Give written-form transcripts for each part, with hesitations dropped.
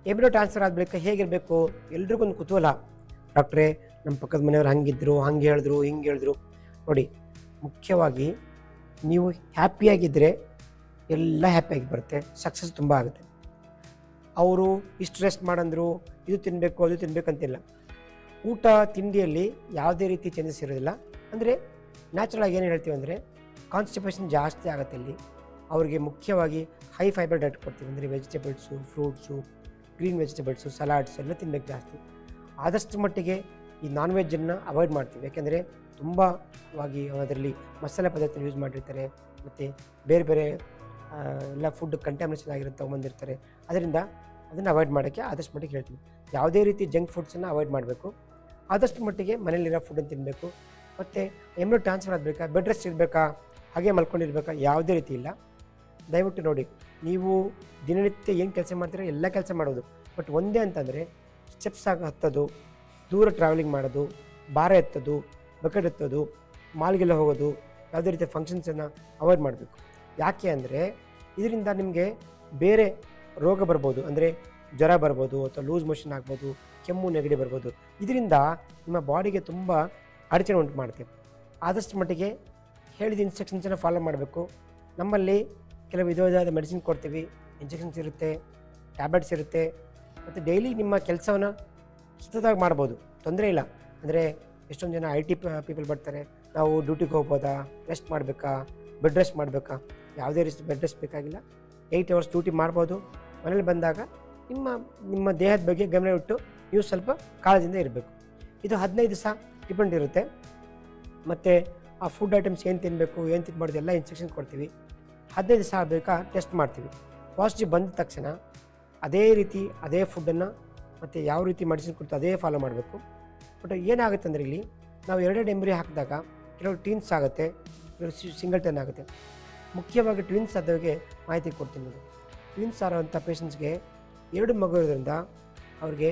Embryo transfer ಆದ ಬಳಿಕ ಹೇಗಿರಬೇಕು ಎಲ್ರಿಗೊಂದು ಕುತೂಹಲ. ಡಾಕ್ಟ್ರೇ ನಮ್ಮ ಪಕ್ಕದ ಮನೆಯವ್ರು ಹಂಗಿದ್ರು, ಹಂಗೆ ಹೇಳಿದ್ರು, ಹಿಂಗೆ ಹೇಳಿದ್ರು. ನೋಡಿ, ಮುಖ್ಯವಾಗಿ ನೀವು ಹ್ಯಾಪಿಯಾಗಿದ್ದರೆ ಎಲ್ಲ ಹ್ಯಾಪಿಯಾಗಿ ಬರುತ್ತೆ, ಸಕ್ಸಸ್ ತುಂಬ ಆಗುತ್ತೆ. ಅವರು ಇಷ್ಟು ರೆಸ್ಟ್ ಮಾಡಂದರು, ಇದು ತಿನ್ನಬೇಕು ಅದು ತಿನ್ನಬೇಕಂತಿಲ್ಲ. ಊಟ ತಿಂಡಿಯಲ್ಲಿ ಯಾವುದೇ ರೀತಿ ಚೇಂಜಸ್ ಇರೋದಿಲ್ಲ. ಅಂದರೆ ನ್ಯಾಚುರಲಾಗಿ ಏನು ಹೇಳ್ತೀವಿ ಅಂದರೆ ಕಾನ್ಸ್ಟಿಪೇಷನ್ ಜಾಸ್ತಿ ಆಗುತ್ತೆ ಇಲ್ಲಿ. ಅವರಿಗೆ ಮುಖ್ಯವಾಗಿ ಹೈ ಫೈಬರ್ ಡಯಟ್ ಕೊಡ್ತೀವಿ. ಅಂದರೆ vegetables, fruits, green vegetables, salads ಎಲ್ಲ ತಿನ್ನಬೇಕು ಜಾಸ್ತಿ. ಆದಷ್ಟು ಮಟ್ಟಿಗೆ ಈ ನಾನ್ ವೆಜ್ಜನ್ನು ಅವಾಯ್ಡ್ ಮಾಡ್ತೀವಿ. ಯಾಕೆಂದರೆ ತುಂಬವಾಗಿ ಅದರಲ್ಲಿ ಮಸಾಲೆ ಪದಾರ್ಥ ಯೂಸ್ ಮಾಡಿರ್ತಾರೆ, ಮತ್ತು ಬೇರೆ ಬೇರೆ ಎಲ್ಲ ಫುಡ್ ಕಂಟ್ಯಾಮಿನೇಷನ್ ಆಗಿರುತ್ತೆ ಬಂದಿರ್ತಾರೆ. ಅದರಿಂದ ಅದನ್ನು ಅವಾಯ್ಡ್ ಮಾಡೋಕ್ಕೆ ಆದಷ್ಟು ಮಟ್ಟಿಗೆ ಹೇಳ್ತೀವಿ. ಯಾವುದೇ ರೀತಿ ಜಂಕ್ ಫುಡ್ಸನ್ನು ಅವಾಯ್ಡ್ ಮಾಡಬೇಕು. ಆದಷ್ಟು ಮಟ್ಟಿಗೆ ಮನೇಲಿರೋ ಫುಡ್ಡನ್ನು ತಿನ್ನಬೇಕು. ಮತ್ತು ಎಂಬ್ರಿಯೋ ಟ್ರಾನ್ಸ್ಫರ್ ಆಗಬೇಕಾ, ಬೆಡ್ ರೆಸ್ಟ್ ಇರಬೇಕಾ, ಹಾಗೆ ಮಲ್ಕೊಂಡಿರ್ಬೇಕಾ, ಯಾವುದೇ ರೀತಿ ಇಲ್ಲ. ದಯವಿಟ್ಟು ನೋಡಿ, ನೀವು ದಿನನಿತ್ಯ ಏನು ಕೆಲಸ ಮಾಡ್ತೀರೋ ಎಲ್ಲ ಕೆಲಸ ಮಾಡೋದು. ಬಟ್ ಒಂದೇ ಅಂತಂದರೆ ಸ್ಟೆಪ್ಸ್ ಹತ್ತೋದು, ದೂರ ಟ್ರಾವೆಲಿಂಗ್ ಮಾಡೋದು, ಭಾರ ಎತ್ತೋದು, ಬಕೆಟ್ ಎತ್ತೋದು, ಮಾಲ್ಗೆಲ್ಲ ಹೋಗೋದು, ಯಾವುದೇ ರೀತಿಯ ಫಂಕ್ಷನ್ಸನ್ನು ಅವಾಯ್ಡ್ ಮಾಡಬೇಕು. ಯಾಕೆ ಅಂದರೆ ಇದರಿಂದ ನಿಮಗೆ ಬೇರೆ ರೋಗ ಬರ್ಬೋದು. ಅಂದರೆ ಜ್ವರ ಬರ್ಬೋದು, ಅಥವಾ ಲೂಸ್ ಮೋಷನ್ ಆಗ್ಬೋದು, ಕೆಮ್ಮು ನೆಗಡಿ ಬರ್ಬೋದು. ಇದರಿಂದ ನಿಮ್ಮ ಬಾಡಿಗೆ ತುಂಬ ಅಡಚಣೆ ಉಂಟು ಮಾಡ್ತೇವೆ. ಆದಷ್ಟು ಮಟ್ಟಿಗೆ ಹೇಳಿದ ಇನ್ಸ್ಟ್ರಕ್ಷನ್ಸನ್ನು ಫಾಲೋ ಮಾಡಬೇಕು. ನಮ್ಮಲ್ಲಿ ಕೆಲವು ವಿಧವಾದ ಮೆಡಿಸಿನ್ ಕೊಡ್ತೀವಿ, ಇಂಜೆಕ್ಷನ್ಸ್ ಇರುತ್ತೆ, ಟ್ಯಾಬ್ಲೆಟ್ಸ್ ಇರುತ್ತೆ. ಮತ್ತು ಡೈಲಿ ನಿಮ್ಮ ಕೆಲಸವನ್ನು ಸತತವಾಗಿ ಮಾಡ್ಬೋದು, ತೊಂದರೆ ಇಲ್ಲ. ಅಂದರೆ ಎಷ್ಟೊಂದು ಜನ IT ಪೀಪಲ್ ಬರ್ತಾರೆ, ನಾವು ಡ್ಯೂಟಿಗೆ ಹೋಗ್ಬೋದಾ, ರೆಸ್ಟ್ ಮಾಡಬೇಕಾ, ಬೆಡ್ ರೆಸ್ಟ್ ಮಾಡಬೇಕಾ? ಯಾವುದೇ ರೀತಿ ಬೆಡ್ ರೆಸ್ಟ್ ಬೇಕಾಗಿಲ್ಲ. 8 ಅವರ್ಸ್ ಡ್ಯೂಟಿ ಮಾಡ್ಬೋದು. ಮನೇಲಿ ಬಂದಾಗ ನಿಮ್ಮ ದೇಹದ ಬಗ್ಗೆ ಗಮನ ಇಟ್ಟು ನೀವು ಸ್ವಲ್ಪ ಕಾಳಜಿಯಿಂದ ಇರಬೇಕು. ಇದು 15 ದಿವಸ ಡಿಪೆಂಡ್ ಇರುತ್ತೆ. ಮತ್ತು ಆ ಫುಡ್ ಐಟಮ್ಸ್ ಏನು ತಿನ್ನಬೇಕು, ಏನು ತಿನ್ನಬಾರ್ದು ಎಲ್ಲ ಇನ್ಸ್ಟ್ರಕ್ಷನ್ ಕೊಡ್ತೀವಿ. 15 ದಿವಸ ಆಗಬೇಕಾ ಟೆಸ್ಟ್ ಮಾಡ್ತೀವಿ. ಪಾಸಿಟಿವ್ ಬಂದ ತಕ್ಷಣ ಅದೇ ರೀತಿ ಅದೇ ಫುಡ್ಡನ್ನು ಮತ್ತು ಯಾವ ರೀತಿ ಮೆಡಿಸಿನ್ ಕೊಡ್ತೀವಿ ಅದೇ ಫಾಲೋ ಮಾಡಬೇಕು. ಬಟ್ ಏನಾಗುತ್ತೆ ಅಂದರೆ ಇಲ್ಲಿ ನಾವು 2 ಎಂಬ್ರಿಯೋ ಹಾಕಿದಾಗ ಕೆಲವು ಟ್ವಿನ್ಸ್ ಆಗುತ್ತೆ, ಕೆಲವು ಸಿಂಗಲ್ಟನ್ ಆಗುತ್ತೆ. ಮುಖ್ಯವಾಗಿ ಟ್ವಿನ್ಸ್ ಆದವರಿಗೆ ಮಾಹಿತಿ ಕೊಡ್ತೀನಿ ನೋಡಿ. ಟ್ವಿನ್ಸ್ ಆರೋವಂಥ ಪೇಷಂಟ್ಸ್ಗೆ 2 ಮಗು ಇರೋದ್ರಿಂದ ಅವ್ರಿಗೆ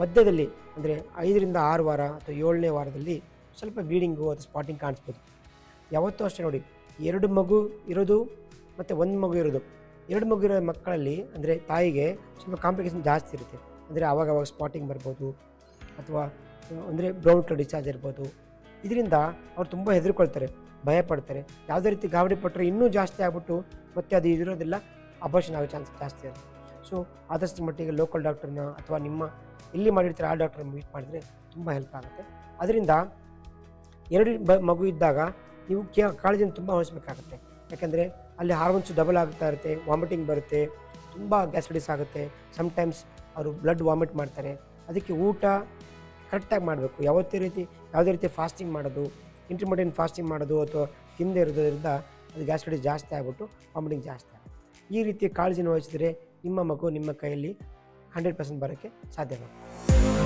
ಮಧ್ಯದಲ್ಲಿ ಅಂದರೆ 5 ರಿಂದ 6 ವಾರ ಅಥವಾ 7ನೇ ವಾರದಲ್ಲಿ ಸ್ವಲ್ಪ ಬ್ಲೀಡಿಂಗು ಅಥವಾ ಸ್ಪಾಟಿಂಗ್ ಕಾಣಿಸ್ಬೋದು. ಯಾವತ್ತೂ ಅಷ್ಟೇ ನೋಡಿ, 2 ಮಗು ಇರೋದು ಮತ್ತು 1 ಮಗು ಇರೋದು, 2 ಮಗು ಇರೋ ಮಕ್ಕಳಲ್ಲಿ ಅಂದರೆ ತಾಯಿಗೆ ಸ್ವಲ್ಪ ಕಾಂಪ್ಲಿಕೇಶನ್ ಜಾಸ್ತಿ ಇರುತ್ತೆ. ಅಂದರೆ ಆವಾಗವಾಗ ಸ್ಪಾಟಿಂಗ್ ಬರ್ಬೋದು, ಅಥವಾ ಅಂದರೆ ಬ್ರೌನ್ ಕಲರ್ ಡಿಸ್ಚಾರ್ಜ್ ಇರ್ಬೋದು. ಇದರಿಂದ ಅವ್ರು ತುಂಬ ಹೆದರ್ಕೊಳ್ತಾರೆ, ಭಯಪಡ್ತಾರೆ. ಯಾವುದೇ ರೀತಿ ಗಾಬರಿ ಪಟ್ಟರೆ ಇನ್ನೂ ಜಾಸ್ತಿ ಆಗ್ಬಿಟ್ಟು ಮತ್ತೆ ಅದು ಇರೋದಿಲ್ಲ, ಅಬಾರ್ಷನ್ ಆಗೋ ಚಾನ್ಸ್ ಜಾಸ್ತಿ ಇರುತ್ತೆ. ಸೊ ಆದಷ್ಟು ಮಟ್ಟಿಗೆ ಲೋಕಲ್ ಡಾಕ್ಟ್ರನ್ನ ಅಥವಾ ನಿಮ್ಮ ಎಲ್ಲಿ ಮಾಡಿರ್ತಾರೆ ಆ ಡಾಕ್ಟ್ರನ್ನ ಮೀಟ್ ಮಾಡಿದ್ರೆ ತುಂಬ ಹೆಲ್ಪ್ ಆಗುತ್ತೆ. ಅದರಿಂದ 2 ಮಗು ಇದ್ದಾಗ ನೀವು ಕಾಳಜಿನ ತುಂಬ ವಹಿಸಬೇಕಾಗುತ್ತೆ. ಯಾಕೆಂದರೆ ಅಲ್ಲಿ ಹಾರ್ಮೋನ್ಸ್ ಡಬಲ್ ಆಗ್ತಾ ಇರುತ್ತೆ, ವಾಮಿಟಿಂಗ್ ಬರುತ್ತೆ, ತುಂಬ ಗ್ಯಾಸ್ಟ್ರೈಟಿಸ್ ಆಗುತ್ತೆ. ಸಮ್ಟೈಮ್ಸ್ ಅವರು ಬ್ಲಡ್ ವಾಮಿಟ್ ಮಾಡ್ತಾರೆ. ಅದಕ್ಕೆ ಊಟ ಕರೆಕ್ಟಾಗಿ ಮಾಡಬೇಕು. ಯಾವುದೇ ರೀತಿ ಫಾಸ್ಟಿಂಗ್ ಮಾಡೋದು, ಇಂಟರ್ಮಿಡಿಯೆಂಟ್ ಫಾಸ್ಟಿಂಗ್ ಮಾಡೋದು ಅಥವಾ ತಿಂದೇ ಇರೋದ್ರಿಂದ ಅದು ಗ್ಯಾಸ್ಟ್ರೈಟಿಸ್ ಜಾಸ್ತಿ ಆಗ್ಬಿಟ್ಟು ವಾಮಿಟಿಂಗ್ ಜಾಸ್ತಿ ಆಗುತ್ತೆ. ಈ ರೀತಿ ಕಾಳಜಿನ ವಹಿಸಿದರೆ ನಿಮ್ಮ ಮಗು ನಿಮ್ಮ ಕೈಯಲ್ಲಿ 100% ಬರೋಕ್ಕೆ ಸಾಧ್ಯವಾಗುತ್ತೆ.